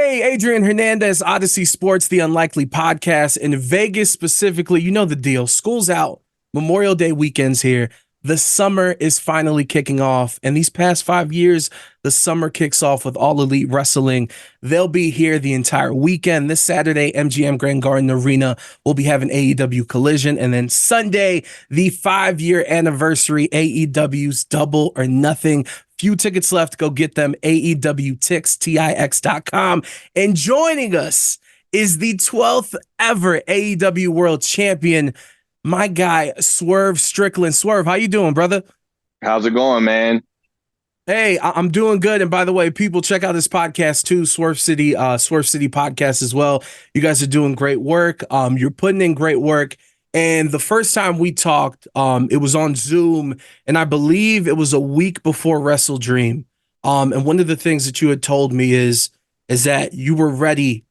Hey, Adrian Hernandez, Odyssey Sports, the Unlikely Podcast. In Vegas specifically, you know the deal. School's out. Memorial Day weekend's here. The summer is finally kicking off. And these past 5 years, the summer kicks off with All Elite Wrestling. They'll be here the entire weekend. This Saturday, MGM Grand Garden Arena will be having AEW Collision. And then Sunday, the 5-year anniversary, AEW's Double or Nothing. Few tickets left. Go get them. AEW Tix, TIX.com. And joining us is the 12th ever AEW World Champion, my guy, Swerve Strickland. Swerve, how you doing, brother? How's it going, man? Hey, I'm doing good. And by the way, people check out this podcast too, Swerve City podcast as well. You guys are doing great work. You're putting in great work. And the first time we talked, it was on Zoom, and I believe it was a week before Wrestle Dream. And one of the things that you had told me is that you were ready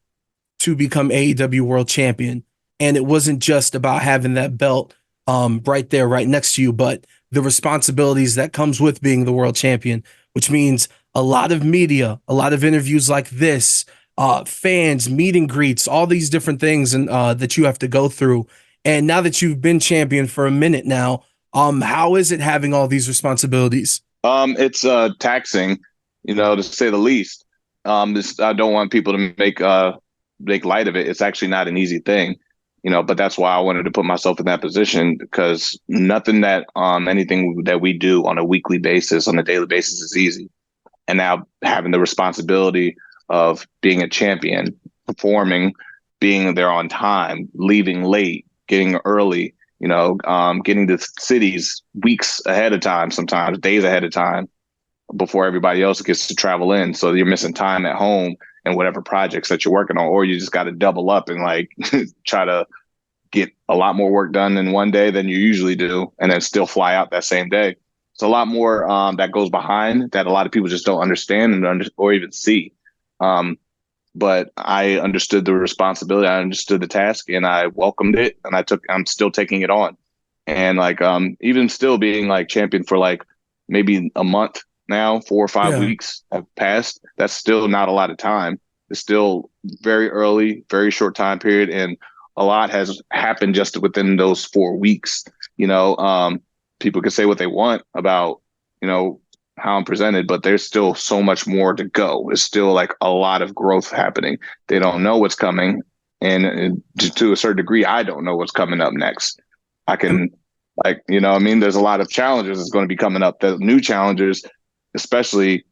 to become AEW World Champion, and it wasn't just about having that belt right there, right next to you, but the responsibilities that comes with being the world champion, which means a lot of media, a lot of interviews like this, fans, meet and greets, all these different things, and that you have to go through. And now that you've been champion for a minute now, how is it having all these responsibilities? It's taxing, to say the least. I don't want people to make light of it. It's actually not an easy thing, but that's why I wanted to put myself in that position, because nothing that anything that we do on a weekly basis, on a daily basis, is easy. And now having the responsibility of being a champion, performing, being there on time, leaving late, getting early, getting to cities weeks ahead of time, sometimes days ahead of time, before everybody else gets to travel in. So you're missing time at home and whatever projects that you're working on, or you just got to double up and try to get a lot more work done in one day than you usually do, and then still fly out that same day. It's a lot more that goes behind that a lot of people just don't understand or even see. But I understood the responsibility, I understood the task, and I welcomed it, and I'm still taking it on. And even still being champion for maybe a month now, 4 or 5 weeks have passed. That's still not a lot of time. It's still very early, very short time period, and a lot has happened just within those 4 weeks. People can say what they want about how I'm presented, but there's still so much more to go. There's still a lot of growth happening. They don't know what's coming, and to a certain degree, I don't know what's coming up next. I can there's a lot of challenges that's going to be coming up. The new challenges, especially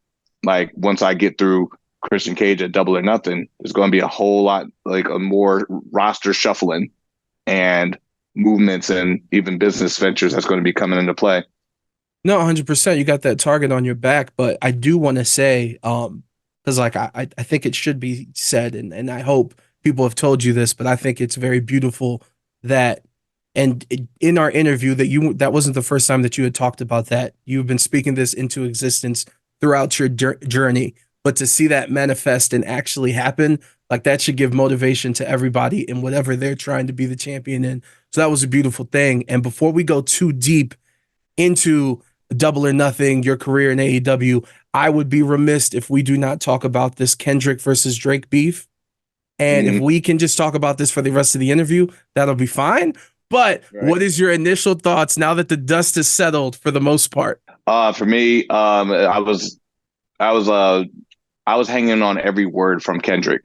once I get through Christian Cage at Double or Nothing, there's going to be a whole lot a more roster shuffling and movements and even business ventures that's going to be coming into play. No, 100%. You got that target on your back, but I do want to say, because I think it should be said, and I hope people have told you this, but I think it's very beautiful that, and in our interview, that wasn't the first time that you had talked about that. You've been speaking this into existence throughout your journey, but to see that manifest and actually happen, that should give motivation to everybody in whatever they're trying to be the champion in. So that was a beautiful thing. And before we go too deep into Double or Nothing, your career in AEW, I would be remiss if we do not talk about this Kendrick versus Drake beef. And if we can just talk about this for the rest of the interview, that'll be fine. But What is your initial thoughts now that the dust has settled for the most part? For me, I was hanging on every word from Kendrick.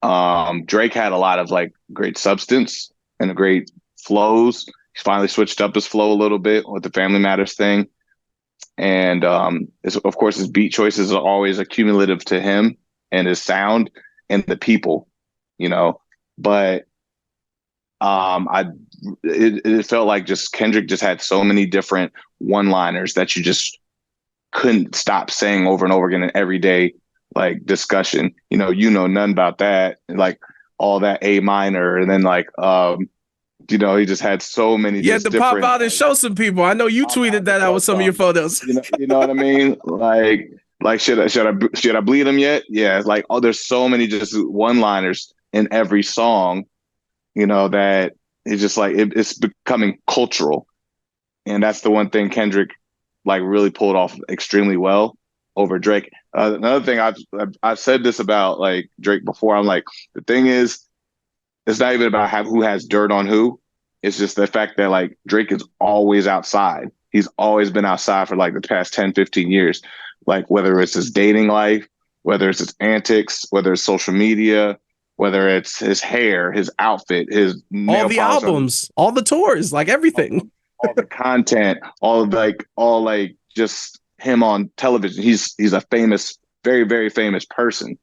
Drake had a lot of great substance and great flows. He's finally switched up his flow a little bit with the Family Matters thing. And of course, his beat choices are always accumulative to him and his sound and the people, But it felt like just Kendrick just had so many different one-liners that you just couldn't stop saying over and over again in everyday discussion. Nothing about that, all that A minor, and then he just had so many. You had to pop out and show some people. I know you tweeted that out with some of your photos. You know what I mean? Should I bleed him yet? Yeah, there's so many just one-liners in every song, that it's just it's becoming cultural, and that's the one thing Kendrick really pulled off extremely well. over Drake. Another thing I've said this about like Drake before. I'm like, the thing is, it's not even about who has dirt on who. It's just the fact that like Drake is always outside. He's always been outside for like the past 10, 15 years. Like whether it's his dating life, whether it's his antics, whether it's social media, whether it's his hair, his outfit, his All nail the polish on albums, all the tours, like everything. all the content, all like just him on television. He's a famous, very, very famous person.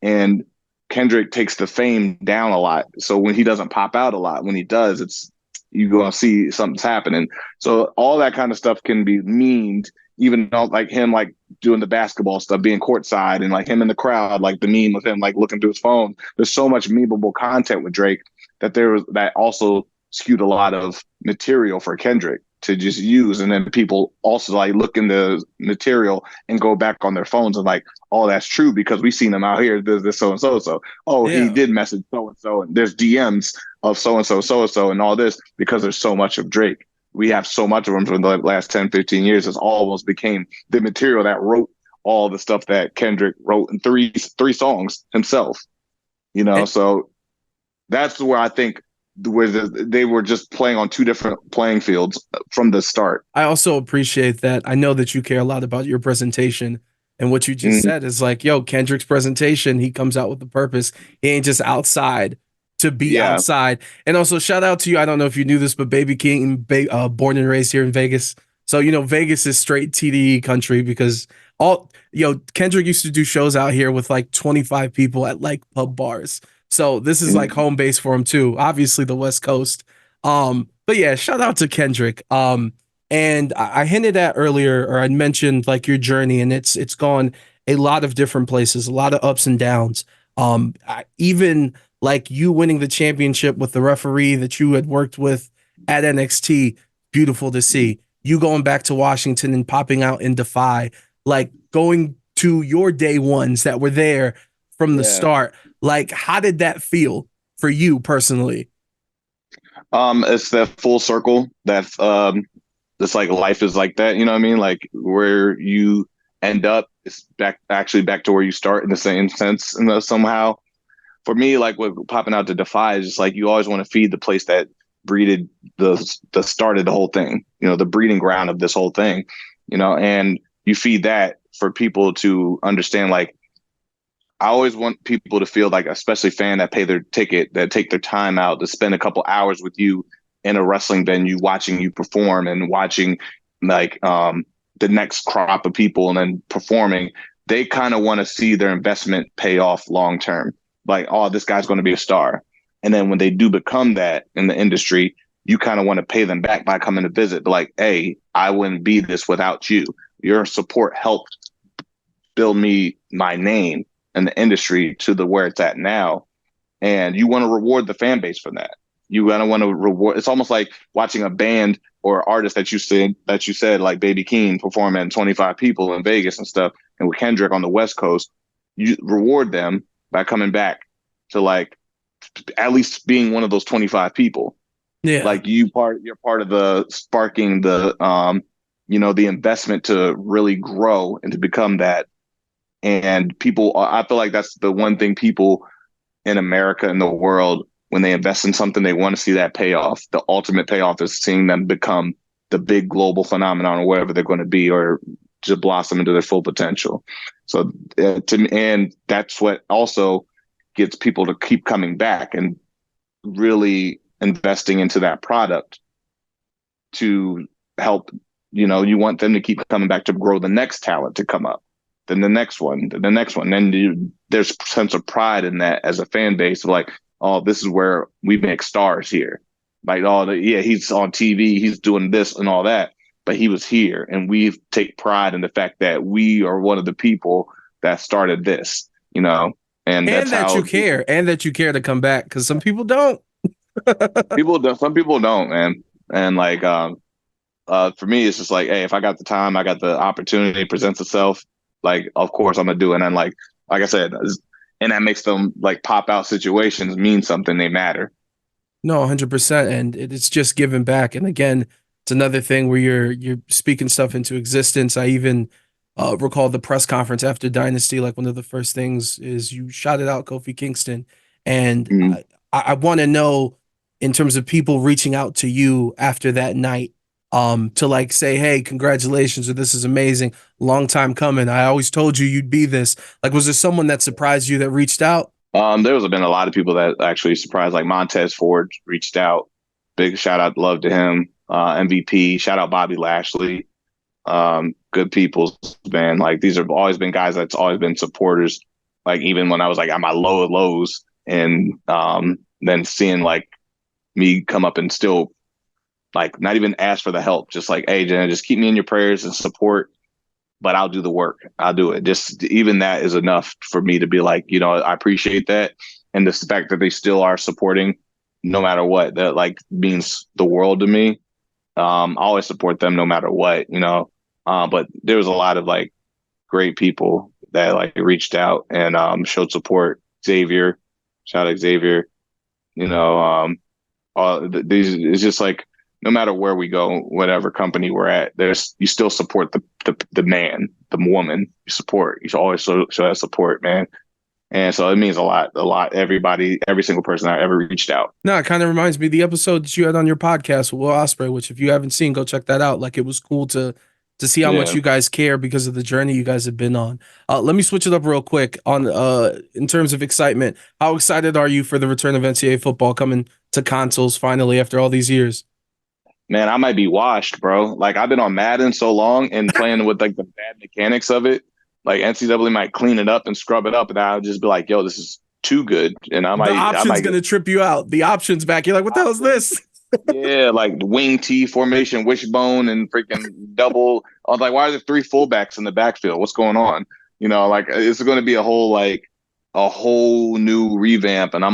And Kendrick takes the fame down a lot. So when he doesn't pop out a lot, when he does, it's you go and see something's happening. So all that kind of stuff can be memed, even though like him like doing the basketball stuff, being courtside, and like him in the crowd, like the meme of him like looking through his phone. There's so much memeable content with Drake that also skewed a lot of material for Kendrick to just use. And then people also like look in the material and go back on their phones and like, oh, that's true because we've seen him out here. There's this so and so. So, oh, he Yeah. did message so and so. And there's DMs of so and so, and all this because there's so much of Drake. We have so much of him for the last 10, 15 years. It's almost became the material that wrote all the stuff that Kendrick wrote in three songs himself. And So that's where I think where they were just playing on two different playing fields from the start. I also appreciate that. I know that you care a lot about your presentation. And what you just Mm-hmm. said is like, yo, Kendrick's presentation, he comes out with a purpose. He ain't just outside to be Yeah. outside. And also, shout out to you. I don't know if you knew this, but Baby King, born and raised here in Vegas. So, Vegas is straight TDE country because Kendrick used to do shows out here with like 25 people at like pub bars. So this is like Mm-hmm. home base for him too. Obviously the West Coast. But yeah, shout out to Kendrick. And I hinted at earlier, or I mentioned like your journey, and it's gone a lot of different places, a lot of ups and downs. Even like you winning the championship with the referee that you had worked with at NXT, beautiful to see. You going back to Washington and popping out in Defy, like going to your day ones that were there from the Yeah. start. Like, how did that feel for you personally? It's that full circle that's it's like life is like that, you know what I mean? Like where you end up is back to where you start in the same sense somehow. For me, like with popping out to Defy is just like you always want to feed the place that breeded the start of the whole thing, the breeding ground of this whole thing, and you feed that for people to understand. Like I always want people to feel like, especially fan that pay their ticket, that take their time out to spend a couple hours with you in a wrestling venue, watching you perform and watching like the next crop of people and then performing. They kind of want to see their investment pay off long term. Like, oh, this guy's going to be a star. And then when they do become that in the industry, you kind of want to pay them back by coming to visit. But like, hey, I wouldn't be this without you. Your support helped build me my name in the industry to the where it's at now. And you want to reward the fan base for that. You gonna want to reward. It's almost like watching a band or artist that you said like Baby Keem perform at 25 people in Vegas and stuff, and with Kendrick on the West Coast, you reward them by coming back to like at least being one of those 25 people. Yeah. Like you're part of the sparking the investment to really grow and to become that. And people, I feel like that's the one thing people in America and the world, when they invest in something, they want to see that payoff. The ultimate payoff is seeing them become the big global phenomenon or whatever they're going to be, or to blossom into their full potential. So and that's what also gets people to keep coming back and really investing into that product to help. You want them to keep coming back to grow the next talent to come up, then the next one, then the next one. Then there's a sense of pride in that as a fan base of like, oh, this is where we make stars here. Like, oh, yeah, he's on TV, he's doing this and all that, but he was here, and we take pride in the fact that we are one of the people that started this, and that's that how you care, and that you care to come back, because some people don't. some people don't, man. And like, for me, it's just like, hey, if I got the time, I got the opportunity presents itself, like, of course I'm gonna do it. And like I said, and that makes them like pop out situations mean something. They matter. No, 100%, and it's just giving back. And again, it's another thing where you're speaking stuff into existence. I even recall the press conference after Dynasty. Like one of the first things is you shouted out Kofi Kingston, and Mhm. I want to know in terms of people reaching out to you after that night, to like say, hey, congratulations, or this is amazing, long time coming. I always told you you'd be this. Like, was there someone that surprised you that reached out? There's been a lot of people that actually surprised, like Montez Ford reached out. Big shout out, love to him. MVP, shout out Bobby Lashley. Good people, man. Like these have always been guys that's always been supporters. Like even when I was like at my low of lows, and then seeing like me come up and still like not even ask for the help, just like, hey, Jen, just keep me in your prayers and support. But I'll do the work. I'll do it. Just even that is enough for me to be like, I appreciate that. And the fact that they still are supporting no matter what, that like means the world to me. I always support them no matter what. But there was a lot of like great people that like reached out and showed support. Xavier, shout out Xavier, you know, these it's just like no matter where we go, whatever company we're at, there's you still support the man, the woman you support. You should always show that support, man. And so it means a lot, a lot. Everybody, every single person I ever reached out. No, it kind of reminds me of the episode that you had on your podcast with Will Ospreay, which if you haven't seen, go check that out. Like it was cool to see how much Yeah, you guys care because of the journey you guys have been on. Let me switch it up real quick on in terms of excitement. How excited are you for the return of NCAA football coming to consoles finally after all these years? man, I might be washed, bro. Like I've been on Madden so long and playing with like the bad mechanics of it. Like NCAA might clean it up and scrub it up, and I'll just be like, "Yo, this is too good," and The I option's might get gonna trip you out. The option's back. You're like, what the hell is this? yeah, like the wing T formation, wishbone, and freaking double. I was like, why are there three fullbacks in the backfield? What's going on? Like it's going to be a whole new revamp, and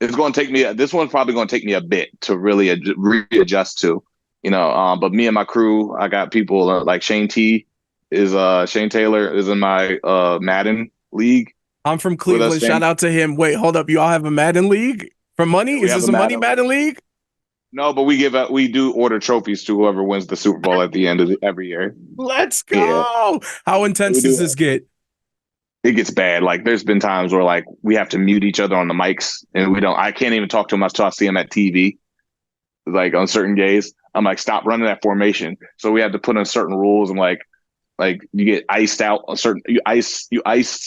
it's going to take me. This one's probably going to take me a bit to really readjust to. But me and my crew, I got people like Shane Taylor is in my Madden league I'm from with us. Cleveland. Shout out to him. Wait, hold up. You all have a Madden League for money? We Is have this a a money Madden league. Madden League? No, but we do order trophies to whoever wins the Super Bowl at the end of every year. Let's Yeah, go. How intense we does do. this get? It gets bad. Like there's been times where like we have to mute each other on the mics, and we don't. I can't even talk to him until I see him at TV. Like on certain days, I'm like, stop running that formation. So we have to put in certain rules, and like you get iced out on certain you ice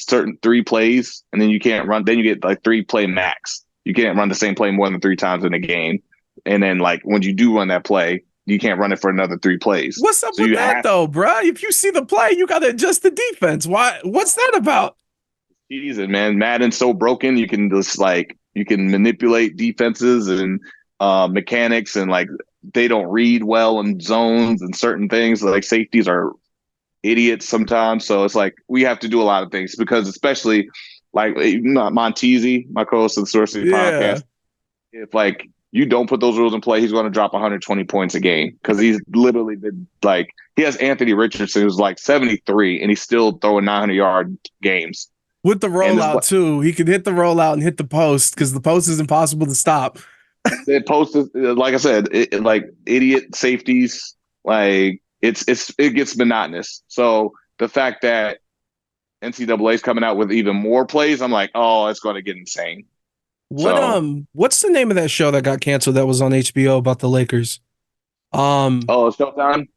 certain 3 plays, and then you can't run. Then you get like 3 play max. You can't run the same play more than 3 times in a game. And then like when you do run that play, you can't run it for another 3 plays. What's up So with you that have though, bruh? If you see the play, you gotta adjust the defense. Why? What's that about? season, man. Madden's so broken. You can just like you can manipulate defenses and mechanics, and like they don't read well in zones and certain things. Like safeties are idiots sometimes. So it's like we have to do a lot of things because especially like Montezi, my co-host of the Source City Yeah. podcast, if like you don't put those rules in play, he's going to drop 120 points a game because he's literally been like he has Anthony Richardson who's like 73 and he's still throwing 900-yard games. With the And this rollout too. He could hit the rollout and hit the post because the post is impossible to stop. it posted like I said, like idiot safeties, like it gets monotonous. So the fact that NCAA is coming out with even more plays, I'm like, oh, it's going to get insane. So, What's the name of that show that got canceled that was on HBO about the Lakers? it's Showtime.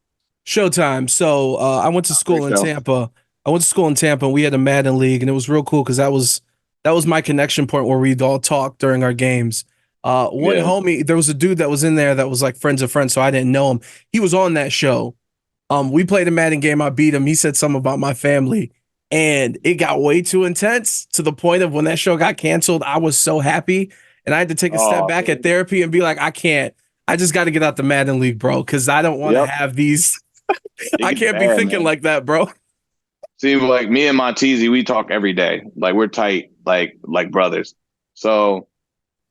Showtime. So I went to Great school in show. Tampa. I went to school in Tampa and we had a Madden League and it was real cool because that was my connection point where we'd all talk during our games. One Yeah. homie, there was a dude that was in there that was like friends of friends, so I didn't know him. He was on that show. We played a Madden game. I beat him. He said something about my family, and it got way too intense to the point of when that show got canceled. I was so happy, and I had to take a step Oh, back at therapy and be like, I can't. I just got to get out the Madden League, bro, because I don't want to yep. have these. It I gets can't be bad, thinking man. like that, bro. See, like me and Montezi, we talk every day. Like we're tight, like brothers. So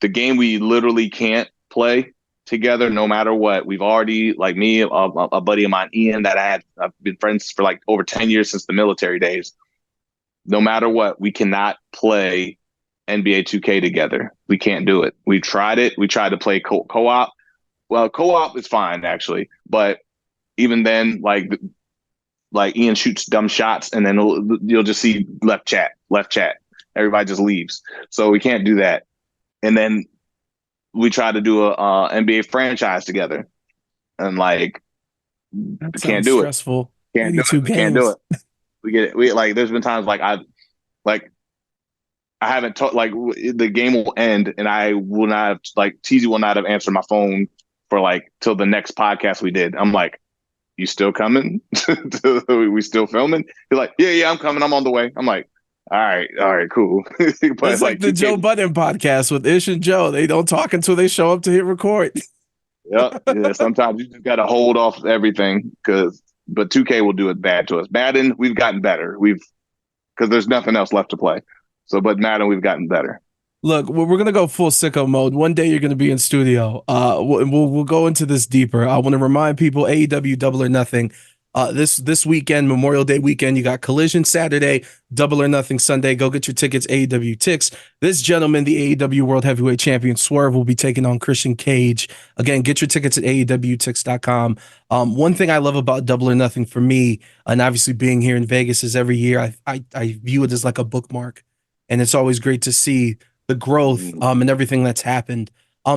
the game we literally can't play together no matter what. We've already like me, a buddy of mine, Ian, that I've been friends for like over 10 years since the military days. No matter what, we cannot play NBA 2K together. We can't do it. We tried it. We tried to play co-op. Well, co-op is fine actually, but even then, like like Ian shoots dumb shots, and then you'll just see left chat. Everybody just leaves. So we can't do that. And then we try to do a NBA franchise together, and like That we can't sounds do it. stressful. Can't do 82 it. We can't do games. it. We like. There's been times like I haven't taught like the game will end, and I will not have, like TZ will not have answered my phone for like till the next podcast we did. I'm like, you still coming? We still filming? He's like, yeah, I'm coming. I'm on the way. I'm like, all right, cool. But It's like like the 2K, Joe Budden podcast with Ish and Joe. They don't talk until they show up to hit record. yeah. Sometimes you just got to hold off everything but 2K will do it bad to us. Madden, we've gotten better. Because there's nothing else left to play. So, but Madden, we've gotten better. Look, we're gonna go full sicko mode. One day you're gonna be in studio. We'll go into this deeper. I want to remind people AEW Double or Nothing. This weekend, Memorial Day weekend, you got Collision Saturday, Double or Nothing Sunday. Go get your tickets. AEW Tix. This gentleman, the AEW World Heavyweight Champion Swerve, will be taking on Christian Cage. Again, get your tickets at AEWTix.com. One thing I love about Double or Nothing for me, and obviously being here in Vegas, is every year I view it as like a bookmark, and it's always great to see the growth and everything that's happened.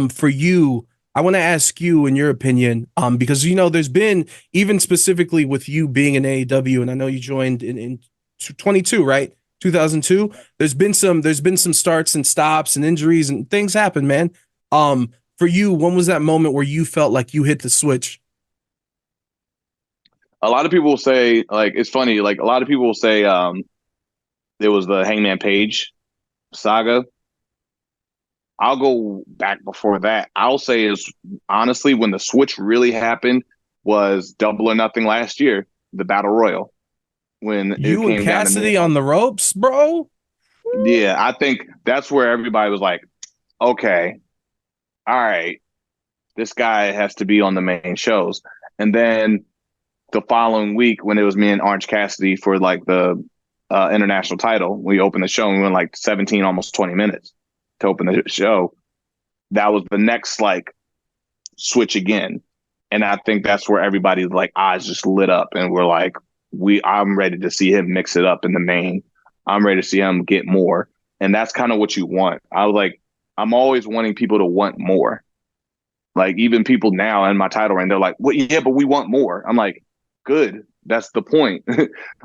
For you, I want to ask you, in your opinion, because there's been, even specifically with you being in AEW, and I know you joined in 22, right? 2002. There's been some starts and stops and injuries and things happen, man. For you, when was that moment where you felt like you hit the switch? A lot of people will say, like, it's funny, like a lot of people will say there was the Hangman Page saga. I'll go back before that. I'll say is honestly when the switch really happened was Double or Nothing last year, the Battle Royal, when it You and came down to me. Cassidy on the ropes, bro. Yeah, I think that's where everybody was like, okay, all right, this guy has to be on the main shows. And then the following week, when it was me and Orange Cassidy for like the international title, we opened the show and we went like 17, almost 20 minutes to open the show. That was the next like switch again. And I think that's where everybody's like eyes just lit up and we're like, I'm ready to see him mix it up in the main. I'm ready to see him get more. And that's kind of what you want. I was like, I'm always wanting people to want more. Like even people now in my title reign, they're like, well, yeah, but we want more. I'm like, good. That's the point.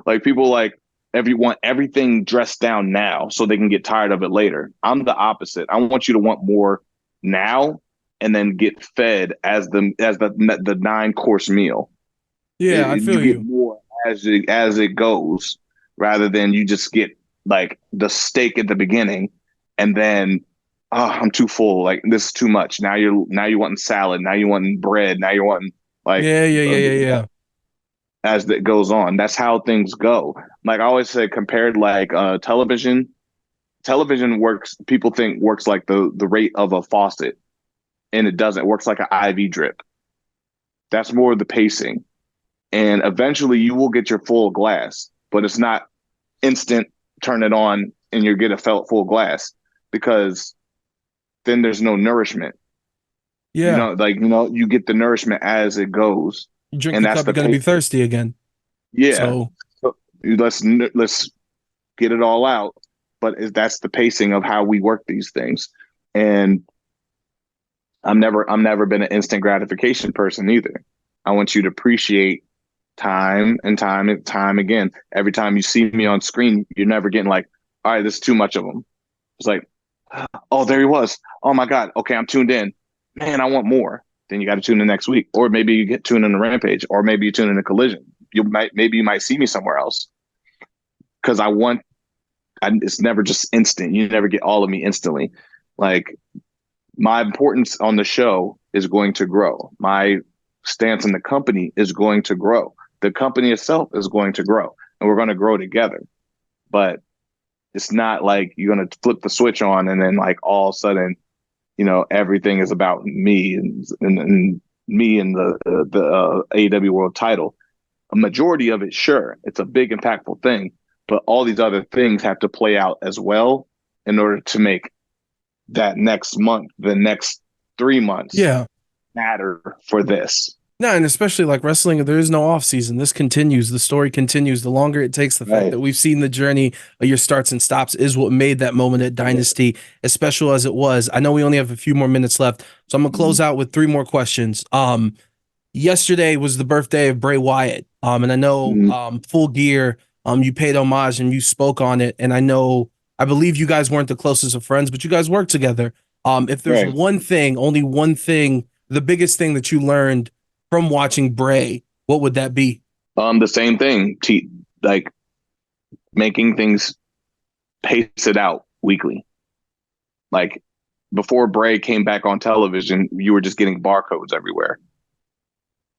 Like people like want everything dressed down now so they can get tired of it later. I'm the opposite. I want you to want more now and then get fed as the 9-course meal. Yeah, I feel You get you. more as it goes, rather than you just get like the steak at the beginning and then I'm too full. Like this is too much. Now you're wanting salad. Now you're wanting bread. Now you're wanting like Yeah. as that goes on. That's how things go. Like I always say, compared like television. Television works. People think works like the rate of a faucet, and it doesn't. It works like an IV drip. That's more the pacing, and eventually you will get your full glass, but it's not instant. Turn it on, and you get a full glass because then there's no nourishment. Yeah. You get the nourishment as it goes, You drink and the that's cup, you're the gonna be pace. thirsty again. Yeah. So So let's get it all out, but that's the pacing of how we work these things. And I'm never been an instant gratification person either. I want you to appreciate time and time and time again. Every time you see me on screen, you're never getting like, all right, this is too much of them. It's like, oh, there he was. Oh my God. Okay, I'm tuned in. Man, I want more. Then you got to tune in next week, or maybe you get tuned in a Rampage, or maybe you tune in a Collision. Maybe you might see me somewhere else because it's never just instant. You never get all of me instantly. Like my importance on the show is going to grow. My stance in the company is going to grow. The company itself is going to grow, and we're going to grow together. But it's not like you're going to flip the switch on and then like all of a sudden, everything is about me and me and the AEW World Title. A majority of it, sure, it's a big impactful thing, but all these other things have to play out as well in order to make that next month, the next 3 months yeah. matter for this. No, and especially like wrestling, there is no off season. This continues. The story continues. The longer it takes, the fact Right. that we've seen the journey of your starts and stops is what made that moment at Yeah. Dynasty as special as it was. I know we only have a few more minutes left, so I'm gonna close Mhm. out with three more questions. Yesterday was the birthday of Bray Wyatt. And I know Mhm. Full Gear, you paid homage and you spoke on it. And I believe you guys weren't the closest of friends, but you guys worked together. If there's Right. one thing, only one thing, the biggest thing that you learned from watching Bray, what would that be? The same thing. Like making things pace it out weekly. Like before Bray came back on television, you were just getting barcodes everywhere,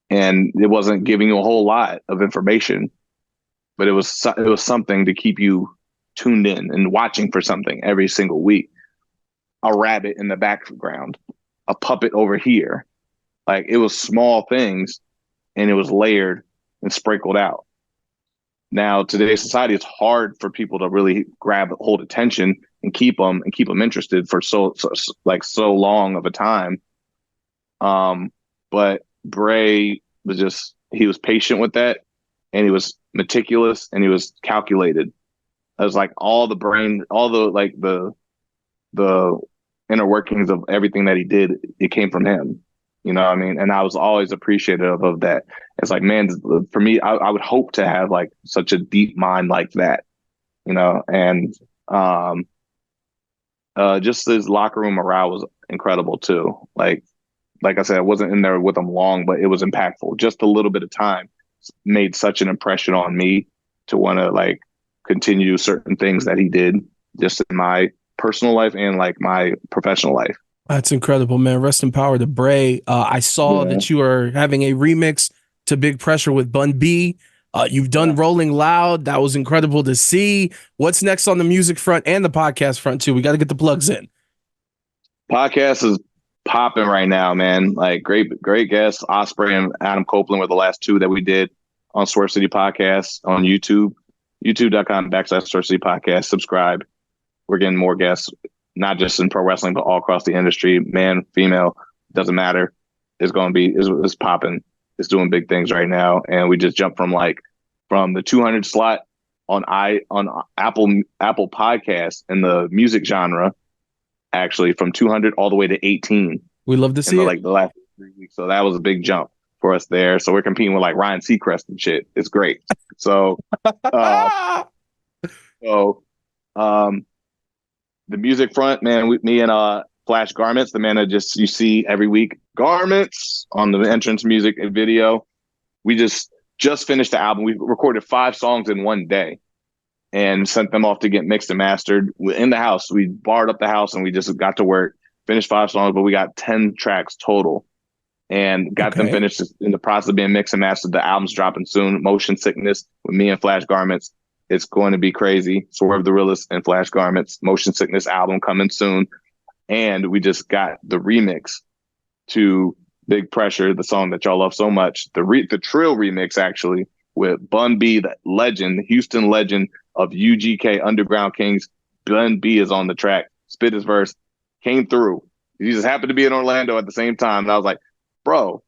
and it wasn't giving you a whole lot of information, but it was something to keep you tuned in and watching for something every single week. A rabbit in the background, a puppet over here. Like it was small things, and it was layered and sprinkled out. Now, today's society, it's hard for people to really hold attention and keep them interested for so long of a time. But Bray he was patient with that, and he was meticulous, and he was calculated. It was like all the brain, all the inner workings of everything that he did. It came from him. You know what I mean? And I was always appreciative of that. It's like, man, for me, I would hope to have like such a deep mind like that, and um, just his locker room morale was incredible too. Like I said, I wasn't in there with him long, but it was impactful. Just a little bit of time made such an impression on me to want to like continue certain things that he did just in my personal life and like my professional life. That's incredible, man. Rest in power to Bray. I saw Yeah. that you are having a remix to Big Pressure with Bun B. You've done Yeah. Rolling Loud. That was incredible to see. What's next on the music front and the podcast front, too? We got to get the plugs in. Podcast is popping right now, man. Like great guests. Osprey and Adam Copeland were the last two that we did on Swerve City Podcast on YouTube. YouTube.com/Swerve City Podcast. Subscribe. We're getting more guests, not just in pro wrestling, but all across the industry. Man, female, doesn't matter. It's popping. It's doing big things right now. And we just jumped from the 200 slot on Apple Podcasts in the music genre, actually from 200 all the way to 18 We love to in see it. the last 3 weeks. So that was a big jump for us there. So we're competing with like Ryan Seacrest and shit. It's great. So, uh, so, um, the music front, man, me and Flash Garments, the man that you see every week, Garments on the entrance music and video. We just finished the album. We recorded 5 songs in one day and sent them off to get mixed and mastered in the house. We barred up the house and we just got to work, finished 5 songs, but we got 10 tracks total and got them finished in the process of being mixed and mastered. The album's dropping soon. Motion Sickness with me and Flash Garments. It's going to be crazy. Swerve the Realist and Flash Garments. Motion Sickness album coming soon. And we just got the remix to Big Pressure, the song that y'all love so much. The Trill remix, actually, with Bun B, the legend, the Houston legend of UGK Underground Kings. Bun B is on the track. Spit his verse. Came through. He just happened to be in Orlando at the same time. And I was like, bro,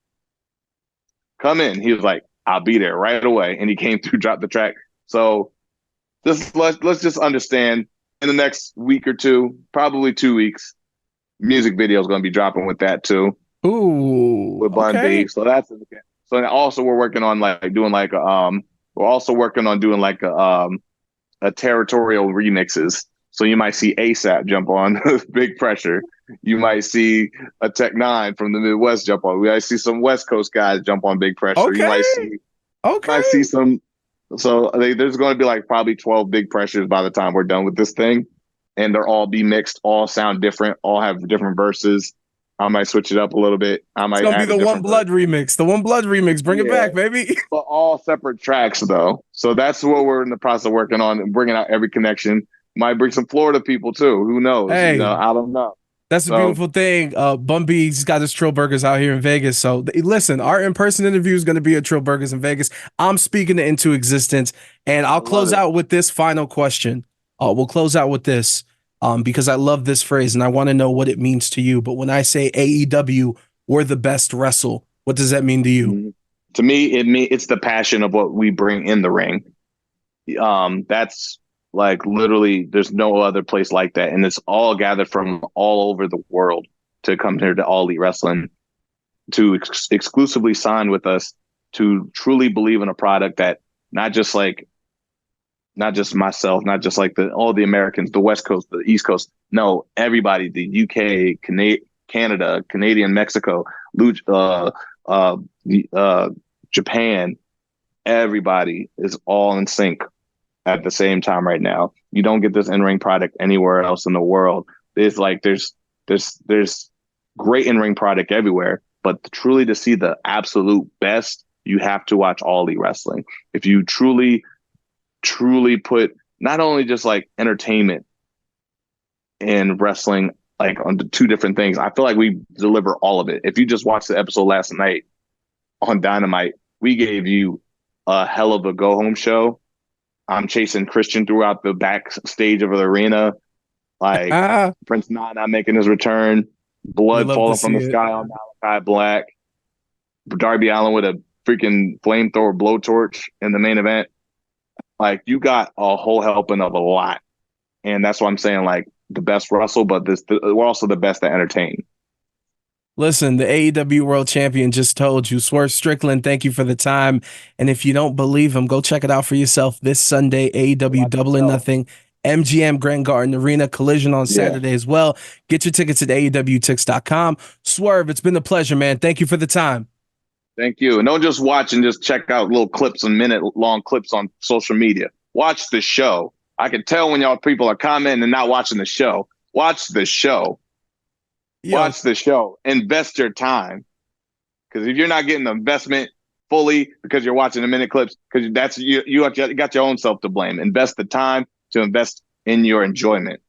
come in. He was like, I'll be there right away. And he came through, dropped the track. So let's just understand, in the next week or two, probably 2 weeks, music video is going to be dropping with that too. Ooh, With Bun okay. B. So also we're working on doing a territorial remixes. So you might see ASAP jump on Big Pressure. You might see a Tech Nine from the Midwest jump on. We might see some West Coast guys jump on Big Pressure. You Okay. might see Okay. some. So there's going to be like probably 12 Big Pressures by the time we're done with this thing, and they're all be mixed, all sound different, all have different verses. I might switch it up a little bit. I It's might gonna be add a the One different verse. Blood remix. The One Blood remix. Bring it Yeah, back, baby. but all separate tracks though. So that's what we're in the process of working on and bringing out every connection. Might bring some Florida people too. Who knows? Hey, I don't know. that's the So beautiful thing. Bun B's got his Trill Burgers out here in Vegas. So listen, our in-person interview is going to be at Trill Burgers in Vegas. I'm speaking it into existence, and I'll I love close it. out with this final question. We'll close out with this because I love this phrase and I want to know what it means to you. But when I say AEW, we're the best wrestle. What does that mean to you? To me, it's the passion of what we bring in the ring. That's like literally there's no other place like that, and it's all gathered from all over the world to come here to All Elite Wrestling to exclusively sign with us, to truly believe in a product that not just like not just myself, not just like all the Americans, the West Coast, the East Coast. No, everybody, the UK, Canada, Canadian, Mexico, uh, uh, Japan, everybody is all in sync at the same time right now. You don't get this in-ring product anywhere else in the world. It's like there's great in-ring product everywhere, but truly to see the absolute best, you have to watch All Elite Wrestling. If you truly put not only just like entertainment and wrestling like on the two different things, I feel like we deliver all of it. If you just watched the episode last night on Dynamite, we gave you a hell of a go home show. I'm chasing Christian throughout the backstage of the arena, like Ah, Prince Nana making his return, you blood love to falling from see the it. sky on Malachi Black, Darby Allin with a freaking flamethrower blowtorch in the main event. Like you got a whole helping of a lot, and that's why I'm saying like the best Russell, but we're also the best at entertain. Listen, the AEW World Champion just told you, Swerve Strickland, thank you for the time. And if you don't believe him, go check it out for yourself this Sunday, AEW Watch Double or yourself. Nothing, MGM Grand Garden Arena, Collision on Yeah. Saturday as well. Get your tickets at AEWTix.com. Swerve, it's been a pleasure, man. Thank you for the time. Thank you. And don't just watch and just check out little clips and minute long clips on social media. Watch the show. I can tell when y'all people are commenting and not watching the show. Watch the show. Yo, Watch the show. Invest your time. Because if you're not getting the investment fully because you're watching the minute clips, because that's you got your own self to blame. Invest the time to invest in your enjoyment.